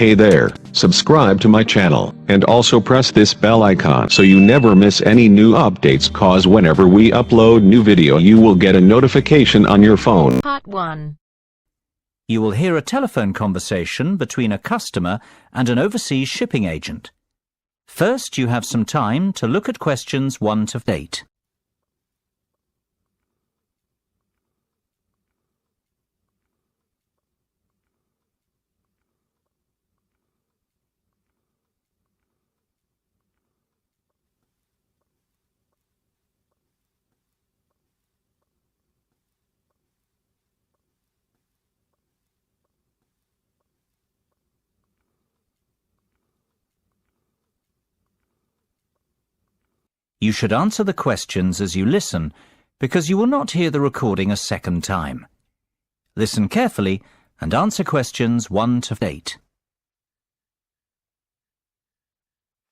Hey there, subscribe to my channel, and also press this bell icon so you never miss any new updates, cause whenever we upload new video you will get a notification on your phone. Part 1. You will hear a telephone conversation between a customer and an overseas shipping agent. First, you have some time to look at questions 1 to 8. You should answer the questions as you listen, because you will not hear the recording a second time. Listen carefully and answer questions 1 to 8.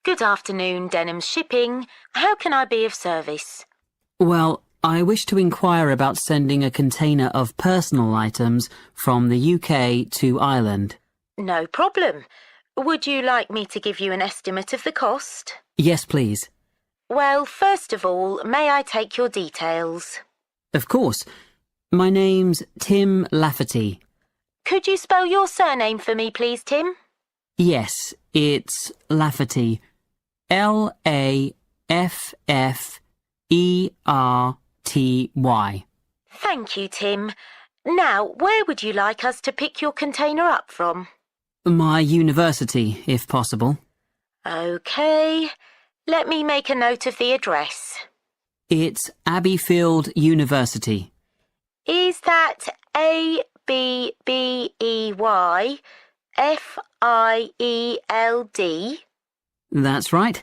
Good afternoon, Denham's Shipping. How can I be of service? Well, I wish to inquire about sending a container of personal items from the UK to Ireland. No problem. Would you like me to give you an estimate of the cost? Yes, please. Well, first of all, may I take your details? Of course. My name's Tim Lafferty. Could you spell your surname for me, please, Tim? Yes, it's Lafferty. L-A-F-F-E-R-T-Y. Thank you, Tim. Now, where would you like us to pick your container up from? My university, if possible. OK. Let me make a note of the address. It's Abbeyfield University. Is that A-B-B-E-Y-F-I-E-L-D? That's right.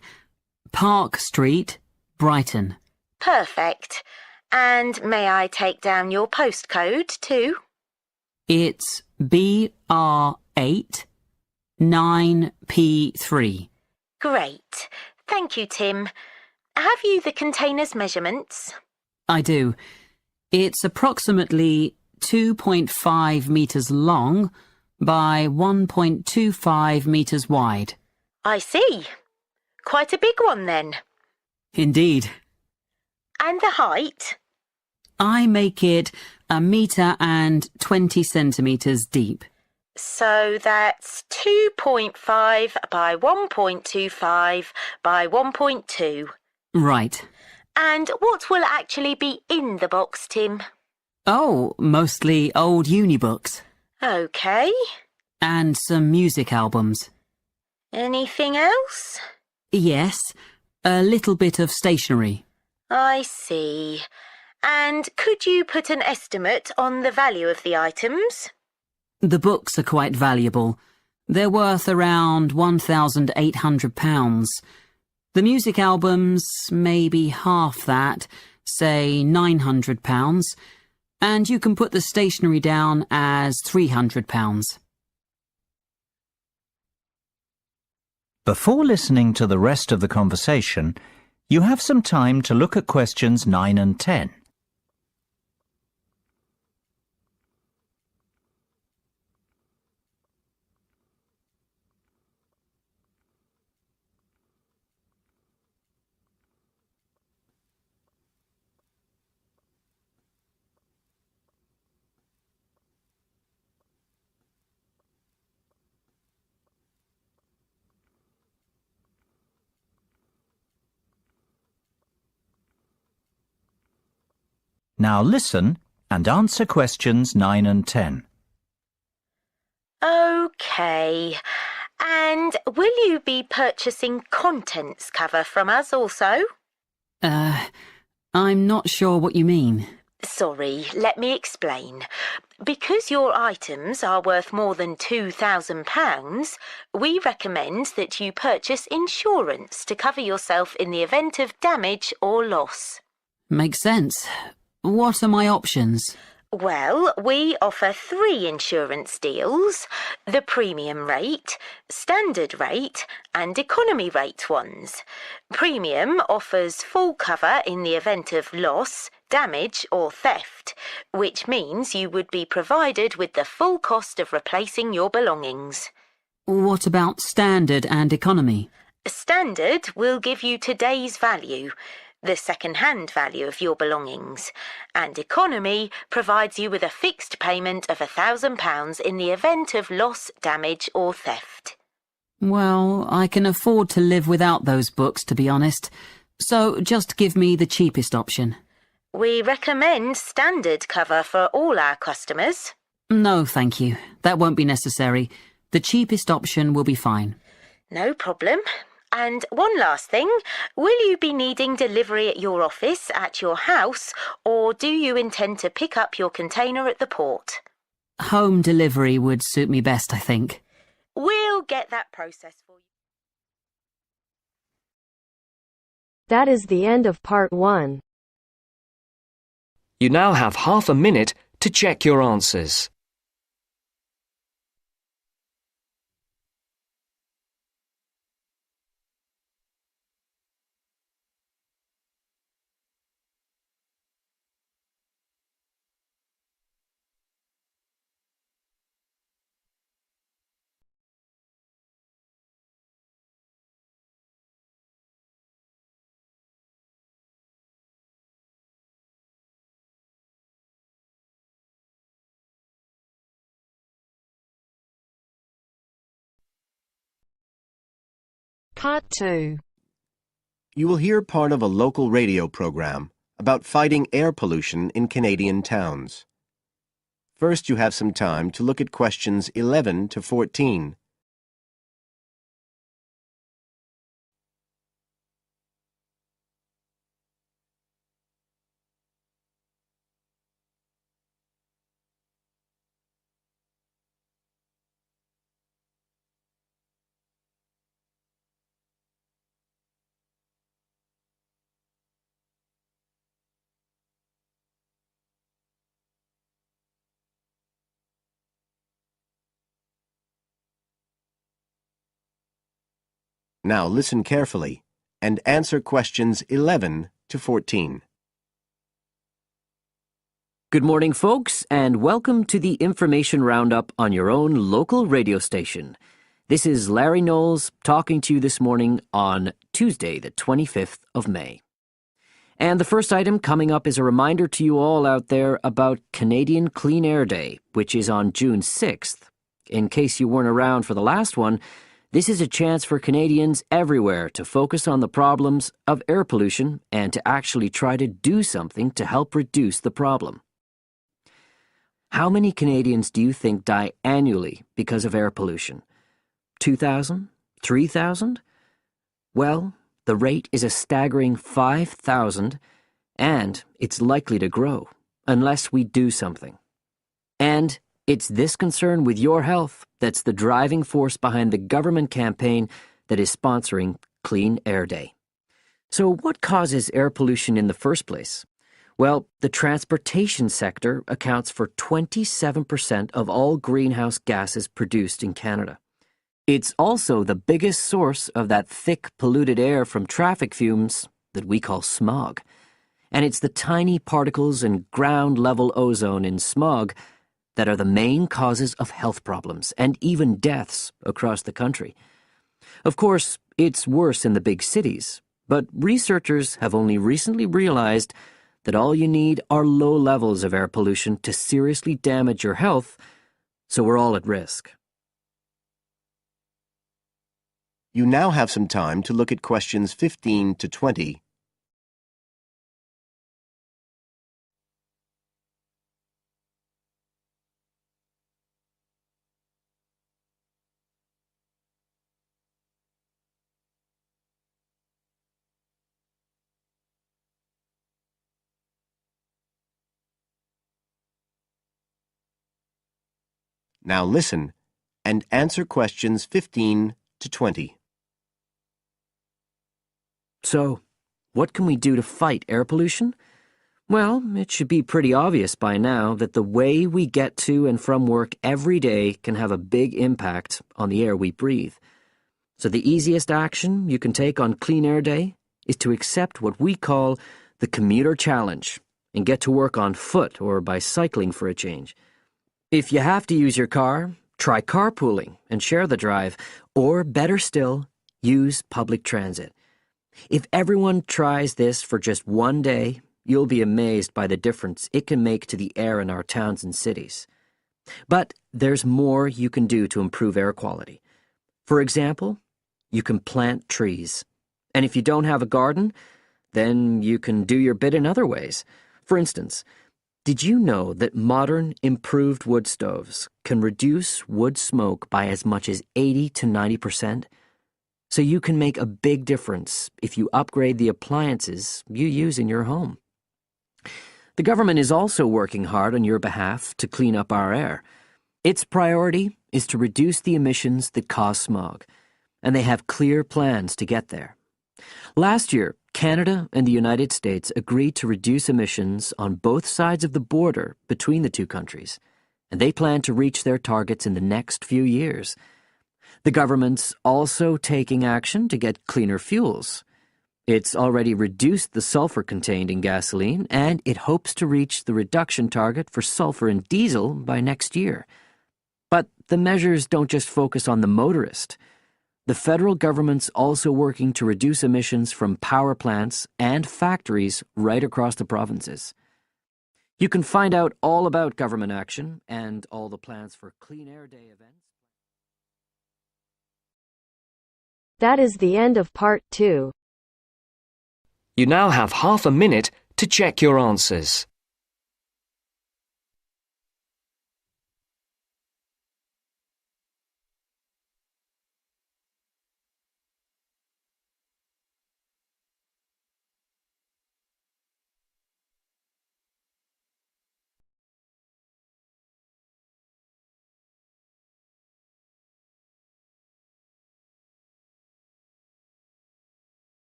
Park Street, Brighton. Perfect. And may I take down your postcode too? It's BR8 9P3. Great. Thank you, Tim. Have you the container's measurements? I do. It's approximately 2.5 metres long by 1.25 metres wide. I see. Quite a big one then. Indeed. And the height? I make it 1.20 centimetres deep. So that's 2.5 by 1.25 by 1.2. Right. And what will actually be in the box, Tim? Oh, mostly old uni books. OK. And some music albums. Anything else? Yes, a little bit of stationery. I see. And could you put an estimate on the value of the items? The books are quite valuable. They're worth around £1,800. The music albums, maybe half that, say £900. And you can put the stationery down as £300. Before listening to the rest of the conversation, you have some time to look at questions 9 and 10. Now listen and answer questions 9 and 10. OK. And will you be purchasing contents cover from us also? I'm not sure what you mean. Sorry, let me explain. Because your items are worth more than £2,000, we recommend that you purchase insurance to cover yourself in the event of damage or loss. Makes sense. What are my options? Well, we offer 3 insurance deals: the premium rate, standard rate and economy rate ones. Premium offers full cover in the event of loss, damage or theft, which means you would be provided with the full cost of replacing your belongings. What about standard and economy? Standard will give you today's value, the second-hand value of your belongings, and economy provides you with a fixed payment of £1,000 in the event of loss, damage or theft. Well, I can afford to live without those books, to be honest. So just give me the cheapest option. We recommend standard cover for all our customers. No, thank you. That won't be necessary. The cheapest option will be fine. No problem. And one last thing, will you be needing delivery at your office, at your house, or do you intend to pick up your container at the port? Home delivery would suit me best, I think. We'll get that process for you. That is the end of part 1. You now have half a minute to check your answers. Part 2. You will hear part of a local radio program about fighting air pollution in Canadian towns. First, you have some time to look at questions 11 to 14. Now listen carefully and answer questions 11 to 14. Good morning, folks, and welcome to the information roundup on your own local radio station. This is Larry Knowles talking to you this morning on Tuesday, the 25th of May. And the first item coming up is a reminder to you all out there about Canadian Clean Air Day, which is on June 6th. In case you weren't around for the last one, this is a chance for Canadians everywhere to focus on the problems of air pollution and to actually try to do something to help reduce the problem. How many Canadians do you think die annually because of air pollution? 2,000? 3,000? Well, the rate is a staggering 5,000, and it's likely to grow unless we do something. And it's this concern with your health that's the driving force behind the government campaign that is sponsoring Clean Air Day. So what causes air pollution in the first place? Well, the transportation sector accounts for 27% of all greenhouse gases produced in Canada. It's also the biggest source of that thick, polluted air from traffic fumes that we call smog. And it's the tiny particles and ground-level ozone in smog that are the main causes of health problems and even deaths across the country. Of course, it's worse in the big cities, but researchers have only recently realized that all you need are low levels of air pollution to seriously damage your health, so we're all at risk. You now have some time to look at questions 15 to 20. Now listen and answer questions 15 to 20. So, what can we do to fight air pollution? Well, it should be pretty obvious by now that the way we get to and from work every day can have a big impact on the air we breathe. So the easiest action you can take on Clean Air Day is to accept what we call the commuter challenge and get to work on foot or by cycling for a change. If you have to use your car, Try carpooling and share the drive, or better still, use public transit. If everyone tries this for just one day, you'll be amazed by the difference it can make to the air in our towns and cities. But there's more you can do to improve air quality. For example, you can plant trees. And if you don't have a garden, then you can do your bit in other ways. For instance, did you know that modern, improved wood stoves can reduce wood smoke by as much as 80 to 90%? So you can make a big difference if you upgrade the appliances you use in your home. The government is also working hard on your behalf to clean up our air. Its priority is to reduce the emissions that cause smog, and they have clear plans to get there. Last year, Canada and the United States agreed to reduce emissions on both sides of the border between the two countries, and they plan to reach their targets in the next few years. The government's also taking action to get cleaner fuels. It's already reduced the sulfur contained in gasoline, and it hopes to reach the reduction target for sulfur in diesel by next year. But the measures don't just focus on the motorist. The federal government's also working to reduce emissions from power plants and factories right across the provinces. You can find out all about government action and all the plans for Clean Air Day events. That is the end of part 2. You now have half a minute to check your answers.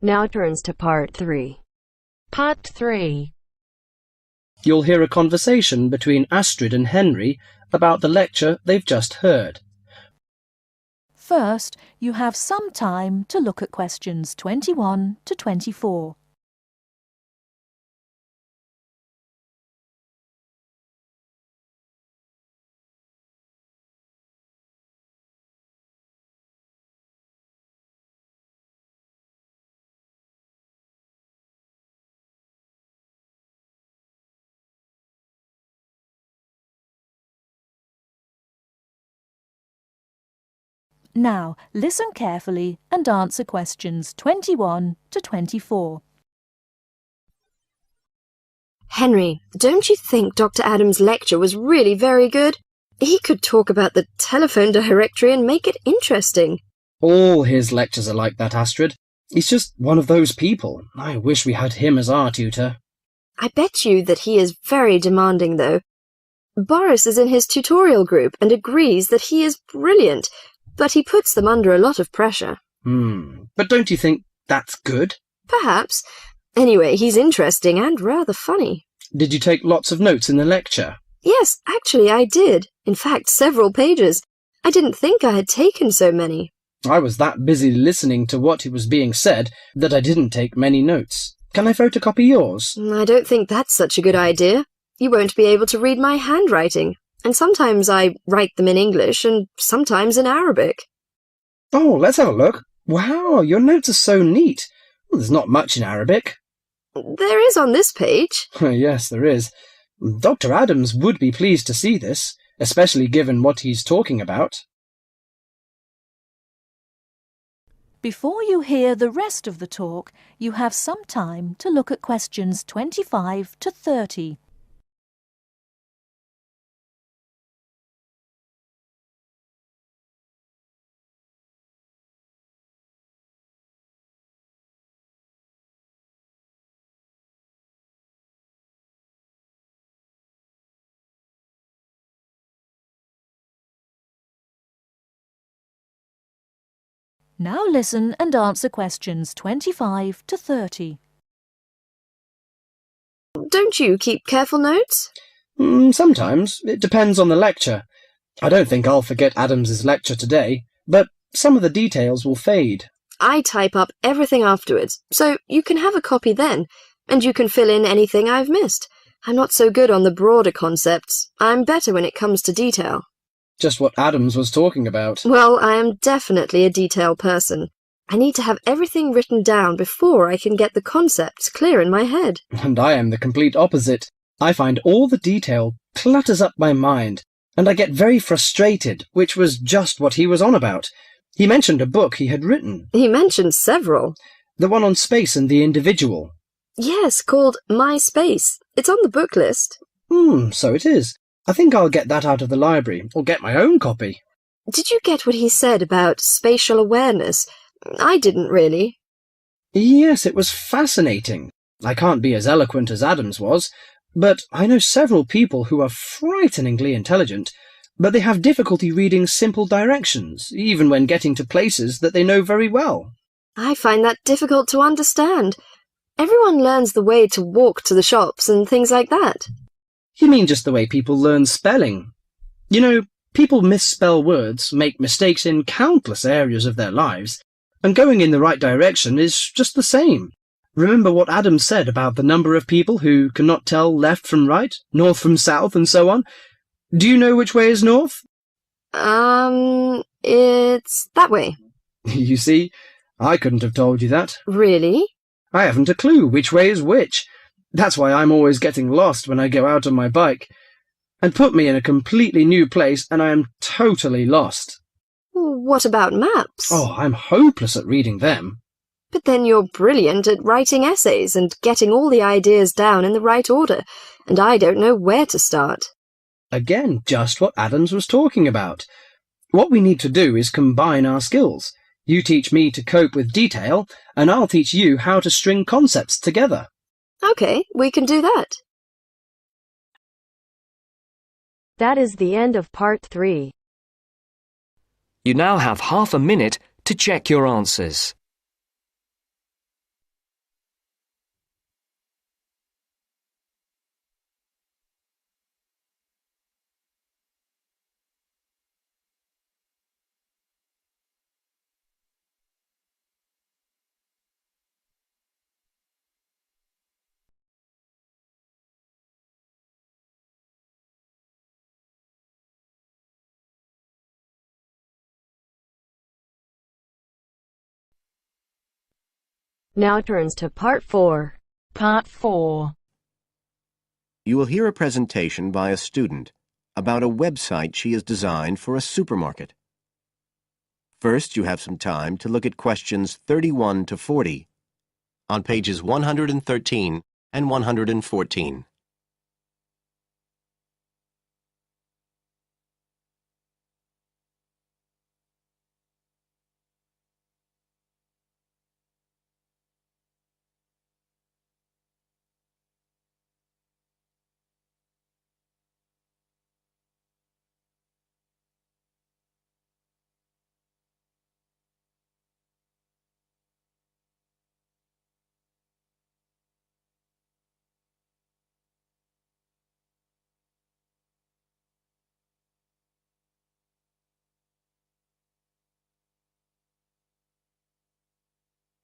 Now turns to part 3. Part 3. You'll hear a conversation between Astrid and Henry about the lecture they've just heard. First, you have some time to look at questions 21 to 24. Now, listen carefully and answer questions 21 to 24. Henry, don't you think Dr. Adams' lecture was really very good? He could talk about the telephone directory and make it interesting. All his lectures are like that, Astrid. He's just one of those people. I wish we had him as our tutor. I bet you that he is very demanding, though. Boris is in his tutorial group and agrees that he is brilliant, but he puts them under a lot of pressure. But don't you think that's good? Perhaps. Anyway, he's interesting and rather funny. Did you take lots of notes in the lecture? Yes, actually I did. In fact, several pages. I didn't think I had taken so many. I was that busy listening to what was being said that I didn't take many notes. Can I photocopy yours? I don't think that's such a good idea. You won't be able to read my handwriting. And sometimes I write them in English and sometimes in Arabic. Oh, let's have a look. Wow, your notes are so neat. Well, there's not much in Arabic. There is on this page. Yes, there is. Dr. Adams would be pleased to see this, especially given what he's talking about. Before you hear the rest of the talk, you have some time to look at questions 25 to 30. Now listen and answer questions 25 to 30. Don't you keep careful notes? Sometimes. It depends on the lecture. I don't think I'll forget Adams's lecture today, but some of the details will fade. I type up everything afterwards, so you can have a copy then, and you can fill in anything I've missed. I'm not so good on the broader concepts. I'm better when it comes to detail. Just what Adams was talking about. Well, I am definitely a detail person. I need to have everything written down before I can get the concepts clear in my head. And I am the complete opposite. I find all the detail clutters up my mind, and I get very frustrated, which was just what he was on about. He mentioned a book he had written. He mentioned several. The one on space and the individual. Yes, called My Space. It's on the book list. So it is. I think I'll get that out of the library, or get my own copy. Did you get what he said about spatial awareness? I didn't really. Yes, it was fascinating. I can't be as eloquent as Adams was, but I know several people who are frighteningly intelligent, but they have difficulty reading simple directions, even when getting to places that they know very well. I find that difficult to understand. Everyone learns the way to walk to the shops and things like that. You mean just the way people learn spelling? You know, people misspell words, make mistakes in countless areas of their lives, and going in the right direction is just the same. Remember what Adam said about the number of people who cannot tell left from right, north from south, and so on? Do you know which way is north? It's that way. You see, I couldn't have told you that. Really? I haven't a clue which way is which. That's why I'm always getting lost when I go out on my bike. And put me in a completely new place and I am totally lost. What about maps? Oh, I'm hopeless at reading them. But then you're brilliant at writing essays and getting all the ideas down in the right order, and I don't know where to start. Again, just what Adams was talking about. What we need to do is combine our skills. You teach me to cope with detail, and I'll teach you how to string concepts together. Okay, we can do that. That is the end of part 3. You now have half a minute to check your answers. Now turns to part 4. Part 4. You will hear a presentation by a student about a website she has designed for a supermarket. First, you have some time to look at questions 31 to 40 on pages 113 and 114.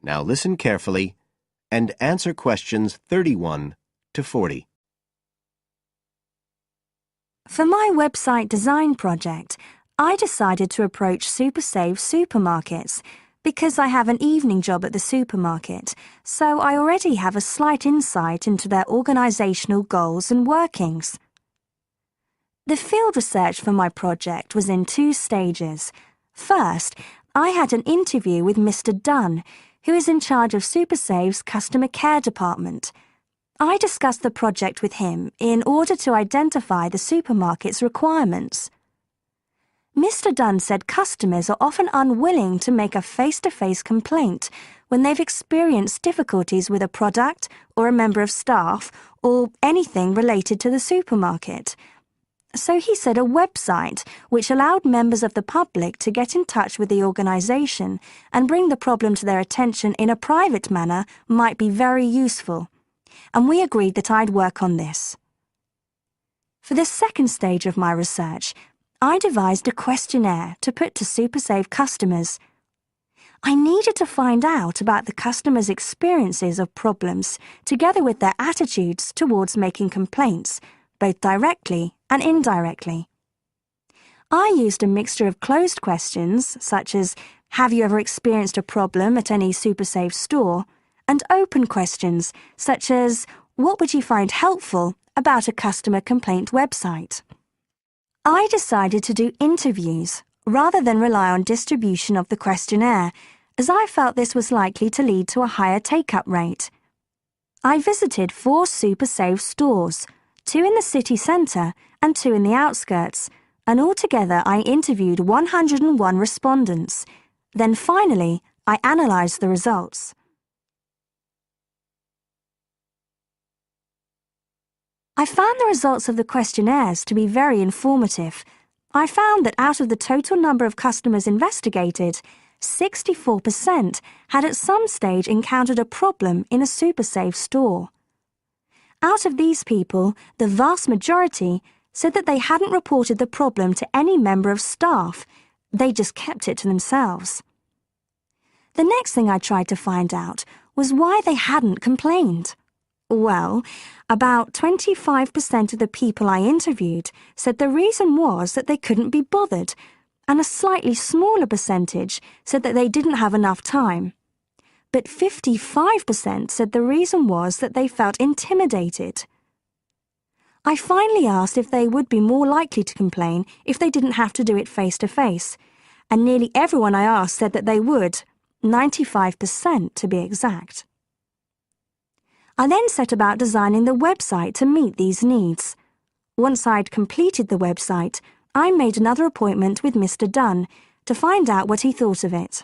Now listen carefully and answer questions 31 to 40. For my website design project, I decided to approach SuperSave supermarkets because I have an evening job at the supermarket, so I already have a slight insight into their organisational goals and workings. The field research for my project was in 2 stages. First, I had an interview with Mr. Dunn, who is in charge of SuperSave's customer care department. I discussed the project with him in order to identify the supermarket's requirements. Mr. Dunn said customers are often unwilling to make a face-to-face complaint when they've experienced difficulties with a product or a member of staff or anything related to the supermarket. So he said a website which allowed members of the public to get in touch with the organisation and bring the problem to their attention in a private manner might be very useful, and we agreed that I'd work on this. For the second stage of my research, I devised a questionnaire to put to SuperSave customers. I needed to find out about the customers' experiences of problems together with their attitudes towards making complaints, both directly and indirectly. I used a mixture of closed questions, such as, have you ever experienced a problem at any SuperSave store? And open questions, such as, what would you find helpful about a customer complaint website? I decided to do interviews rather than rely on distribution of the questionnaire, as I felt this was likely to lead to a higher take-up rate. I visited 4 SuperSave stores, 2 in the city centre and 2 in the outskirts, and altogether I interviewed 101 respondents. Then finally, I analysed the results. I found the results of the questionnaires to be very informative. I found that out of the total number of customers investigated, 64% had at some stage encountered a problem in a SuperSave store. Out of these people, the vast majority said that they hadn't reported the problem to any member of staff. They just kept it to themselves. The next thing I tried to find out was why they hadn't complained. Well, about 25% of the people I interviewed said the reason was that they couldn't be bothered, and a slightly smaller percentage said that they didn't have enough time. But 55% said the reason was that they felt intimidated. I finally asked if they would be more likely to complain if they didn't have to do it face-to-face, and nearly everyone I asked said that they would, 95% to be exact. I then set about designing the website to meet these needs. Once I'd completed the website, I made another appointment with Mr. Dunn to find out what he thought of it.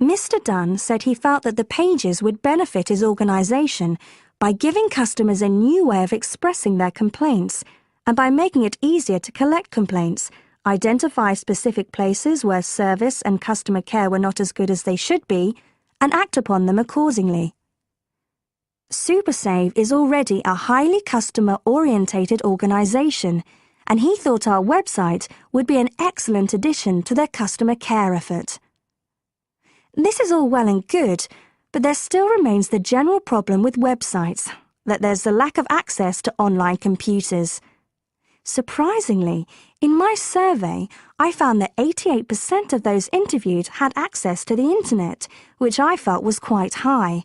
Mr. Dunn said he felt that the pages would benefit his organisation by giving customers a new way of expressing their complaints and by making it easier to collect complaints, identify specific places where service and customer care were not as good as they should be, and act upon them accordingly. SuperSave is already a highly customer-orientated organisation, and he thought our website would be an excellent addition to their customer care effort. This is all well and good, but there still remains the general problem with websites, that there's the lack of access to online computers. Surprisingly, in my survey, I found that 88% of those interviewed had access to the internet, which I felt was quite high.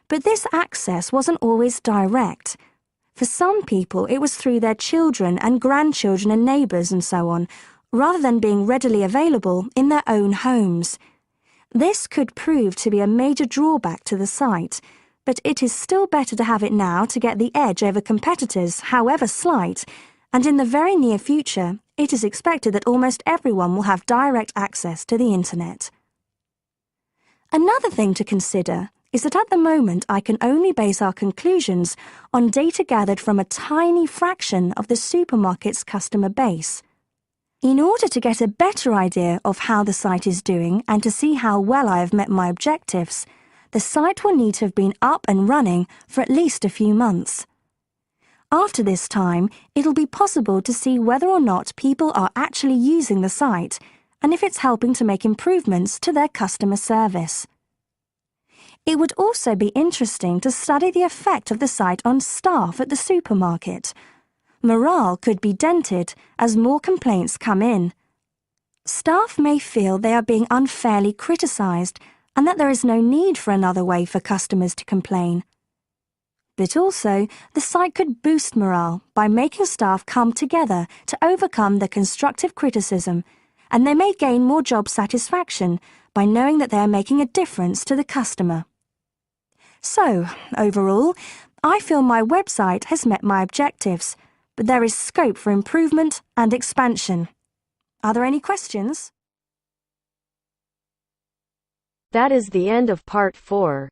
But this access wasn't always direct. For some people, it was through their children and grandchildren and neighbours and so on, rather than being readily available in their own homes. This could prove to be a major drawback to the site, but it is still better to have it now to get the edge over competitors, however slight, and in the very near future, it is expected that almost everyone will have direct access to the internet. Another thing to consider is that at the moment I can only base our conclusions on data gathered from a tiny fraction of the supermarket's customer base. In order to get a better idea of how the site is doing and to see how well I have met my objectives, the site will need to have been up and running for at least a few months. After this time, it'll be possible to see whether or not people are actually using the site and if it's helping to make improvements to their customer service. It would also be interesting to study the effect of the site on staff at the supermarket. Morale could be dented as more complaints come in. Staff may feel they are being unfairly criticised and that there is no need for another way for customers to complain. But also, the site could boost morale by making staff come together to overcome the constructive criticism, and they may gain more job satisfaction by knowing that they are making a difference to the customer. So, overall, I feel my website has met my objectives, but there is scope for improvement and expansion. Are there any questions? That is the end of part 4.